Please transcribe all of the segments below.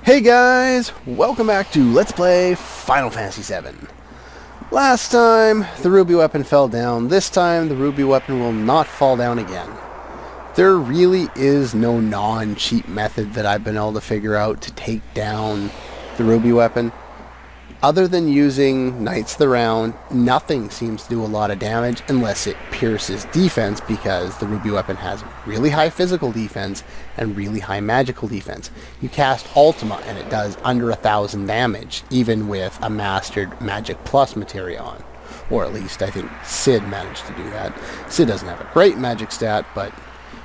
Hey guys, welcome back to Let's Play Final Fantasy VII. Let's play Final Fantasy VII. Last time, the ruby weapon fell down. This time, the ruby weapon will not fall down again. There really is no non-cheat method that I've been able to figure out to take down the ruby weapon. Other than using Knights of the Round, nothing seems to do a lot of damage unless it pierces defense, because the ruby weapon has really high physical defense and really high magical defense. You cast Ultima and it does under 1,000 damage, even with a mastered Magic Plus materia on. Or at least I think Sid managed to do that. Sid doesn't have a great magic stat, but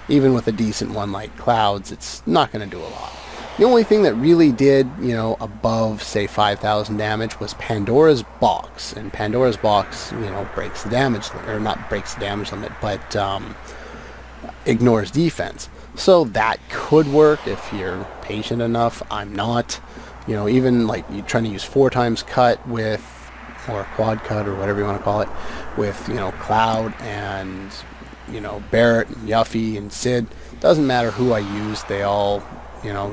even with a decent one like Cloud's, it's not going to do a lot. The only thing that really did, above, say, 5,000 damage was Pandora's Box. And Pandora's Box, breaks the damage, or not breaks the damage limit, but ignores defense. So that could work if you're patient enough. I'm not. Even like you're trying to use 4 times cut with, or quad cut, or whatever you want to call it, with, Cloud and, Barrett and Yuffie and Sid. Doesn't matter who I use, they all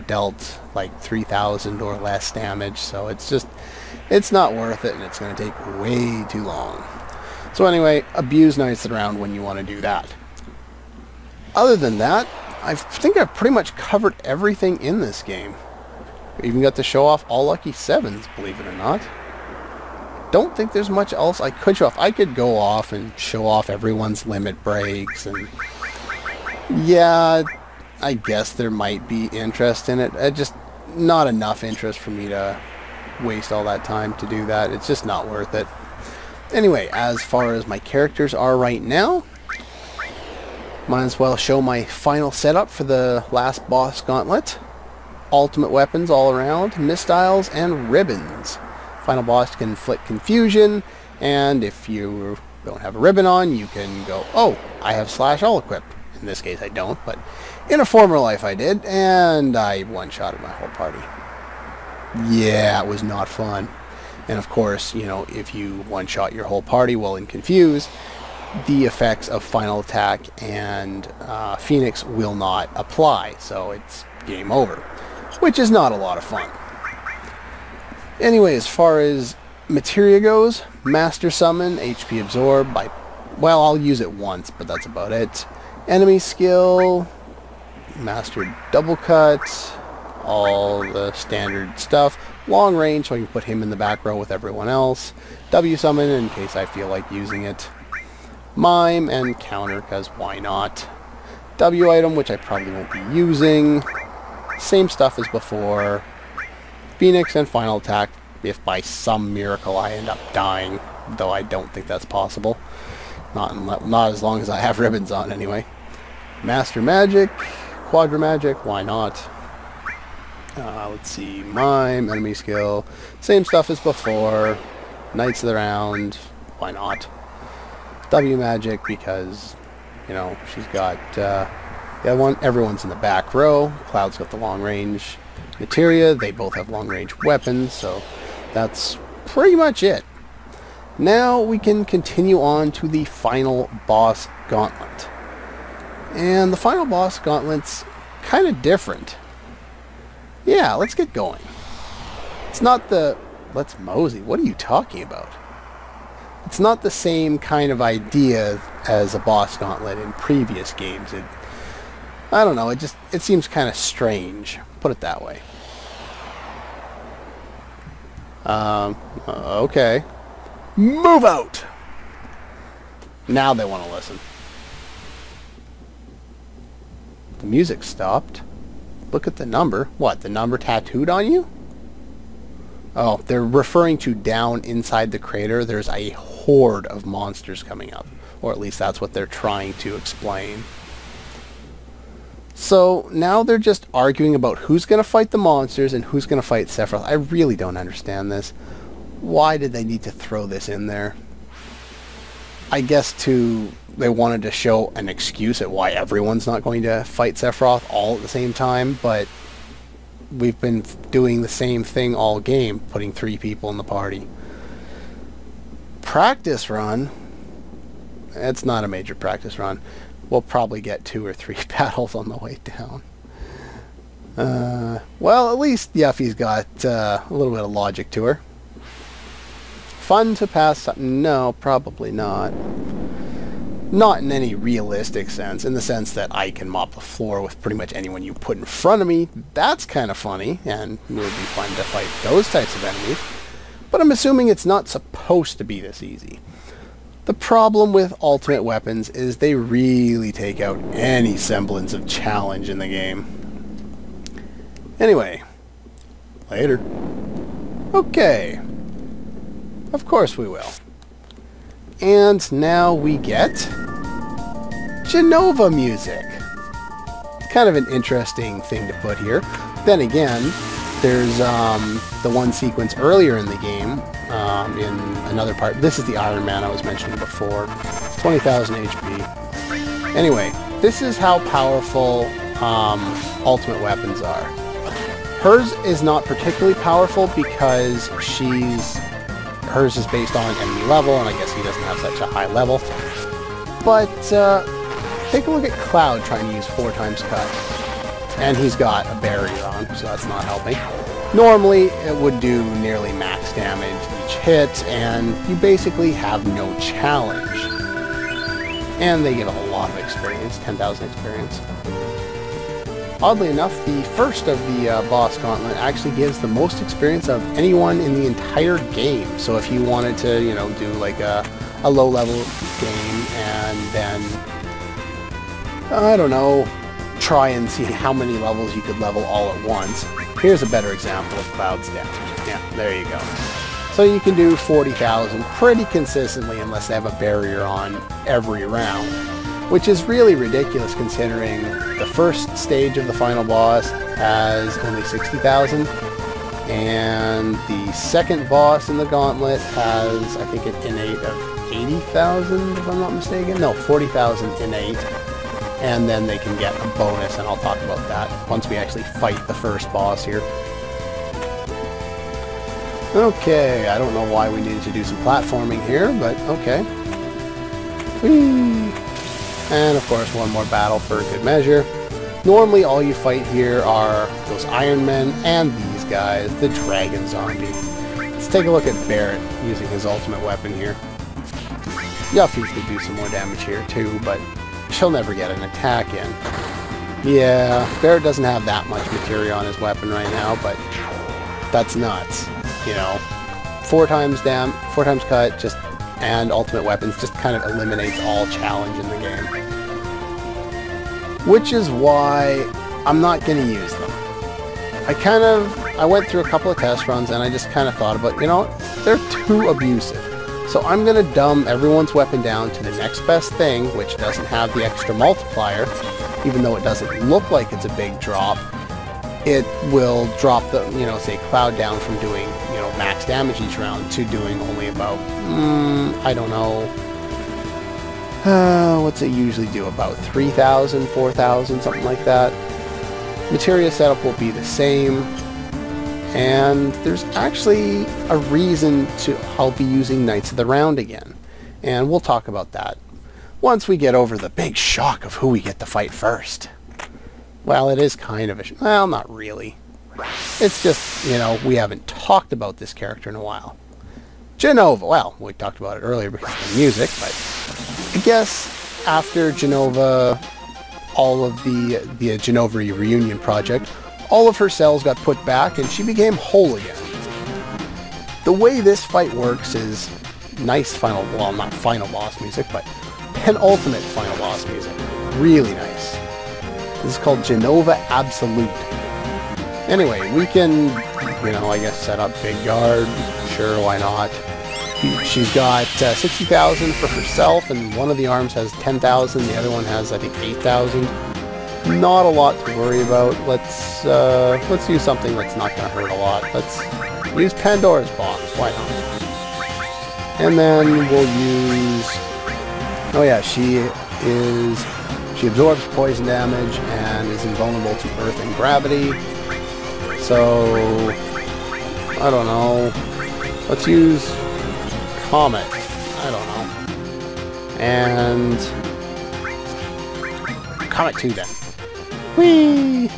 dealt like 3,000 or less damage, so it's not worth it, and it's going to take way too long. So anyway, abuse Knights around when you want to do that. Other than that, I think I've pretty much covered everything in this game. Even got to show off all lucky 7s, believe it or not. Don't think there's much else I could show off. I could go off and show off everyone's limit breaks, and yeah, I guess there might be interest in it. Just not enough interest for me to waste all that time to do that. It's just not worth it. Anyway, as far as my characters are right now, might as well show my final setup for the last boss gauntlet. Ultimate weapons all around, missiles, and ribbons. Final boss can inflict confusion, and if you don't have a ribbon on, you can go, oh, I have Slash all equipped. In this case I don't, but in a former life I did, and I one-shotted my whole party. Yeah, it was not fun. And of course, if you one-shot your whole party while in Confuse, the effects of Final Attack and Phoenix will not apply, so it's game over, which is not a lot of fun. Anyway, as far as materia goes, Master Summon, HP Absorb, well, I'll use it once, but that's about it. Enemy skill, mastered double cut, all the standard stuff. Long range, so I can put him in the back row with everyone else. W summon in case I feel like using it. Mime and counter, because why not? W item, which I probably won't be using. Same stuff as before. Phoenix and final attack, if by some miracle I end up dying, though I don't think that's possible. Not as long as I have ribbons on, anyway. Master Magic, Quadra Magic, why not? Let's see, Mime, enemy skill, same stuff as before. Knights of the Round, why not? W Magic, because, she's got, everyone's in the back row. Cloud's got the long range materia, they both have long range weapons, so that's pretty much it. Now we can continue on to the final boss gauntlet. And the final boss gauntlet's kind of different. Yeah, let's get going. It's not the... Let's mosey. What are you talking about? It's not the same kind of idea as a boss gauntlet in previous games. I don't know, it seems kind of strange. Put it that way. Okay. Move out! Now they want to listen. The music stopped. Look at the number. What, the number tattooed on you? Oh, they're referring to down inside the crater. There's a horde of monsters coming up. Or at least that's what they're trying to explain. So now they're just arguing about who's going to fight the monsters and who's going to fight Sephiroth. I really don't understand this. Why did they need to throw this in there? I guess they wanted to show an excuse at why everyone's not going to fight Sephiroth all at the same time, but we've been doing the same thing all game, putting 3 people in the party. Practice run? It's not a major practice run. We'll probably get 2 or 3 battles on the way down. Well, at least Yuffie's got a little bit of logic to her. Fun to pass... No, probably not. Not in any realistic sense, in the sense that I can mop the floor with pretty much anyone you put in front of me. That's kind of funny, and it would be fun to fight those types of enemies. But I'm assuming it's not supposed to be this easy. The problem with ultimate weapons is they really take out any semblance of challenge in the game. Anyway, later. Okay. Of course we will. And now we get Novamusik. Kind of an interesting thing to put here. Then again, there's the one sequence earlier in the game, in another part. This is the Iron Man I was mentioning before. 20,000 HP. Anyway, this is how powerful ultimate weapons are. Hers is not particularly powerful because hers is based on enemy level, and I guess he doesn't have such a high level. But take a look at Cloud trying to use 4 times cut. And he's got a barrier on, so that's not helping. Normally, it would do nearly max damage each hit, and you basically have no challenge. And they give a lot of experience, 10,000 experience. Oddly enough, the first of the boss Gauntlet actually gives the most experience of anyone in the entire game. So if you wanted to, you know, do like a low-level game and then, I don't know, try and see how many levels you could level all at once. Here's a better example of Cloud's damage. Yeah, there you go. So you can do 40,000 pretty consistently unless they have a barrier on every round. Which is really ridiculous considering the first stage of the final boss has only 60,000, and the second boss in the Gauntlet has, I think, an innate of 80,000, if I'm not mistaken. No, 40,000 innate, and then they can get a bonus, and I'll talk about that once we actually fight the first boss here. Okay, I don't know why we needed to do some platforming here, but okay. Whee! And of course, one more battle for good measure. Normally, all you fight here are those Iron Men and these guys, the Dragon Zombie. Let's take a look at Barret using his ultimate weapon here. Yuffie could do some more damage here too, but she'll never get an attack in. Yeah, Barret doesn't have that much materia on his weapon right now, but that's nuts. You know, 4 times cut, just and ultimate weapons just kind of eliminates all challenge in the game. Which is why I'm not going to use them. I went through a couple of test runs and I just kind of thought about, you know, they're too abusive. So I'm going to dumb everyone's weapon down to the next best thing, which doesn't have the extra multiplier, even though it doesn't look like it's a big drop. It will drop the, you know, say Cloud down from doing, you know, max damage each round to doing only about, I don't know, what's it usually do? About 3,000, 4,000, something like that. Materia setup will be the same, and there's actually a reason I'll be using Knights of the Round again, and we'll talk about that once we get over the big shock of who we get to fight first. Well, it is kind of a... Well, not really. It's just, you know, we haven't talked about this character in a while. Jenova. Well, we talked about it earlier because of the music, but I guess after Genova, all of the Genova reunion project, all of her cells got put back and she became whole again. The way this fight works is nice final... Well, not final boss music, but penultimate final boss music. Really nice. This is called Genova Absolute. Anyway, we can, you know, I guess set up big guard. Sure, why not? She's got 60,000 for herself, and one of the arms has 10,000. The other one has, I think, 8,000. Not a lot to worry about. Let's use something that's not going to hurt a lot. Let's use Pandora's Box. Why not? And then we'll use... Oh yeah, she absorbs poison damage and is invulnerable to earth and gravity. So, I don't know. Let's use Comet. I don't know. And Comet 2 then. Whee!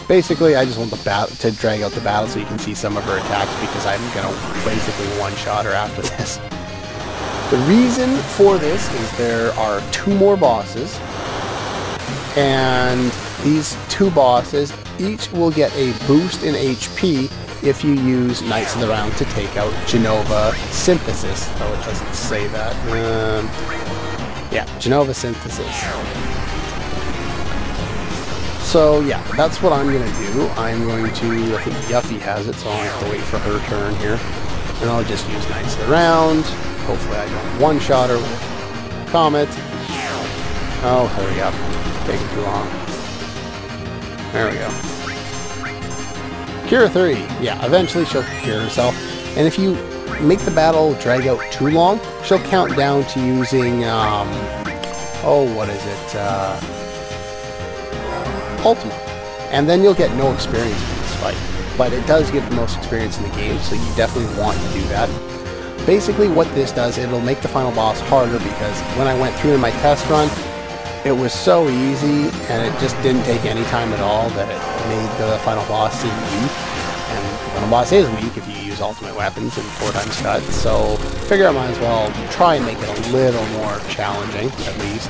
Basically, I just want to drag out the battle so you can see some of her attacks, because I'm going to basically one-shot her after this. The reason for this is there are 2 more bosses, and these 2 bosses each will get a boost in HP if you use Knights of the Round to take out Genova Synthesis, though it doesn't say that. Yeah, Genova Synthesis. So yeah, that's what I'm going to do. I'm going to, I think Yuffie has it, so I'll have to wait for her turn here. And I'll just use Knights of the Round. Hopefully I don't one-shot her with Comet. Oh, hurry up. Taking too long. There we go. Cure 3. Yeah, eventually she'll cure herself. And if you make the battle drag out too long, she'll count down to using, oh, what is it? Ultima. And then you'll get no experience for this fight. But it does give the most experience in the game, so you definitely want to do that. Basically what this does, it'll make the final boss harder, because when I went through in my test run, it was so easy, and it just didn't take any time at all that it made the final boss seem weak. And the final boss is weak if you use ultimate weapons and 4 times cut, so figure I might as well try and make it a little more challenging, at least.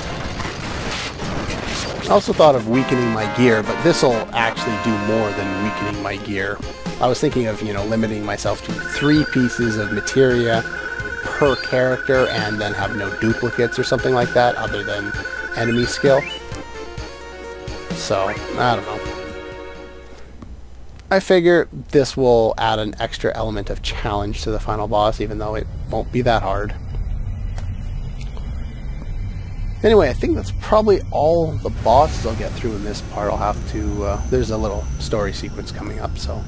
I also thought of weakening my gear, but this'll actually do more than weakening my gear. I was thinking of, limiting myself to 3 pieces of materia per character, and then have no duplicates or something like that, other than enemy skill. So, I don't know. I figure this will add an extra element of challenge to the final boss, even though it won't be that hard. Anyway, I think that's probably all the bosses I'll get through in this part. I'll have to, there's a little story sequence coming up, so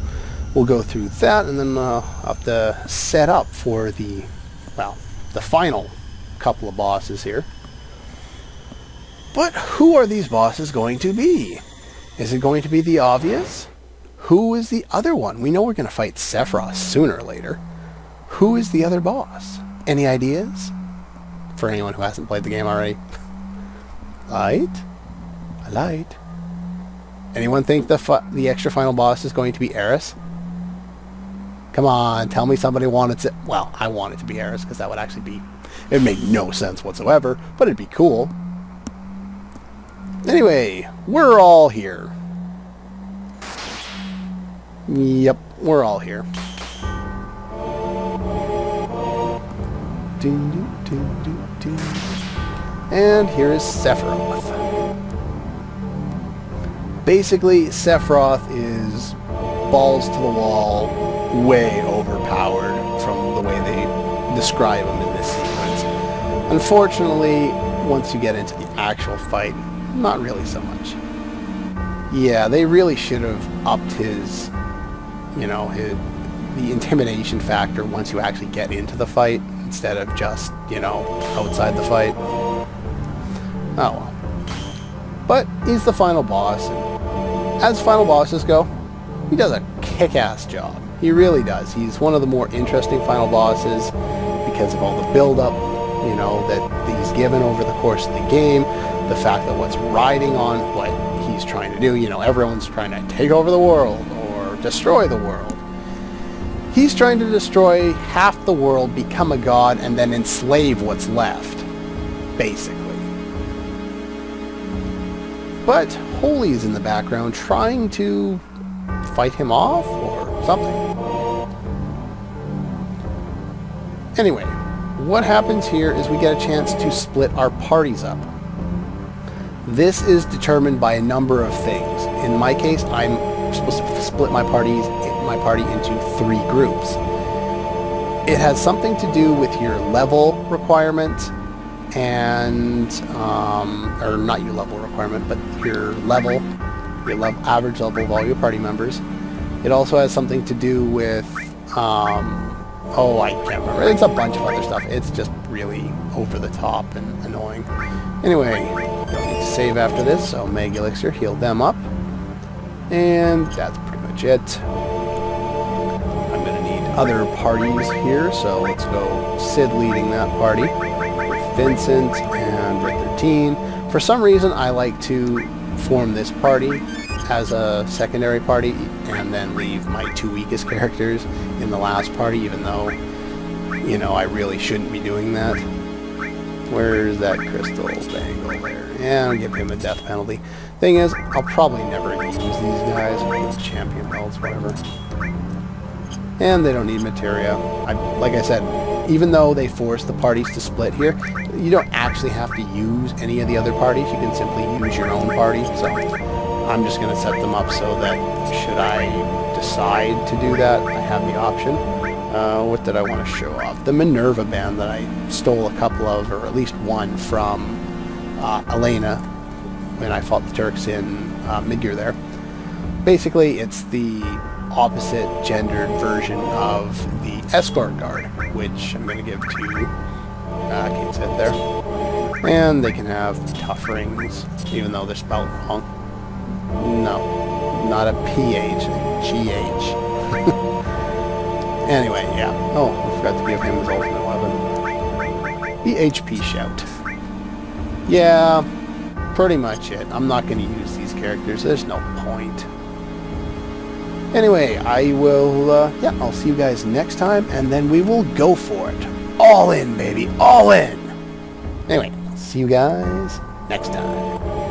we'll go through that, and then I'll have to set up for the final couple of bosses here. But who are these bosses going to be? Is it going to be the obvious? Who is the other one? We know we're going to fight Sephiroth sooner or later. Who is the other boss? Any ideas? For anyone who hasn't played the game already. Light? A light. Anyone think the extra final boss is going to be Aeris? Come on, tell me somebody wanted to... Well, I want it to be Aeris, because that would actually be... It would make no sense whatsoever, but it'd be cool. Anyway, we're all here. Yep, we're all here. And here is Sephiroth. Basically, Sephiroth is balls to the wall, way overpowered from the way they describe him in this sequence. Unfortunately, once you get into the actual fight, not really so much. Yeah, they really should have upped his, the intimidation factor once you actually get into the fight, instead of just, outside the fight. Oh well. But he's the final boss, and as final bosses go, he does a kick-ass job. He really does. He's one of the more interesting final bosses because of all the build-up, that he's given over the course of the game. The fact that what's riding on what he's trying to do, everyone's trying to take over the world or destroy the world. He's trying to destroy half the world, become a god, and then enslave what's left, basically. But Holy is in the background trying to fight him off or something. Anyway, what happens here is we get a chance to split our parties up. This is determined by a number of things. In my case, I'm supposed to split my party into 3 groups. It has something to do with your level requirement and, or not your level requirement, but your average level of all your party members. It also has something to do with, oh, I can't remember. It's a bunch of other stuff. It's just really over the top and annoying. Anyway, don't need to save after this, so Meg Elixir, heal them up. And that's pretty much it. I'm going to need other parties here, so let's go Sid leading that party with Vincent and Red 13. For some reason, I like to form this party as a secondary party and then leave my 2 weakest characters in the last party, even though, you know, I really shouldn't be doing that. Where's that crystal bangle there? Yeah, I'll give him a death penalty. Thing is, I'll probably never use these guys. I'll get champion belts, whatever. And they don't need materia. Like I said, even though they force the parties to split here, you don't actually have to use any of the other parties. You can simply use your own party. So I'm just going to set them up so that should I decide to do that, I have the option. What did I want to show off? The Minerva band that I stole a couple of, or at least one, from Elena when I fought the Turks in Midgar there. Basically, it's the opposite gendered version of the escort guard, which I'm going to give to Kate Sith there. And they can have tough rings, even though they're spelled wrong. No, not a PH, a GH. Anyway, yeah. Oh, I forgot to give him his ultimate weapon. The HP shout. Yeah, pretty much it. I'm not going to use these characters. There's no point. Anyway, I will, yeah, I'll see you guys next time, and then we will go for it. All in, baby. All in. Anyway, see you guys next time.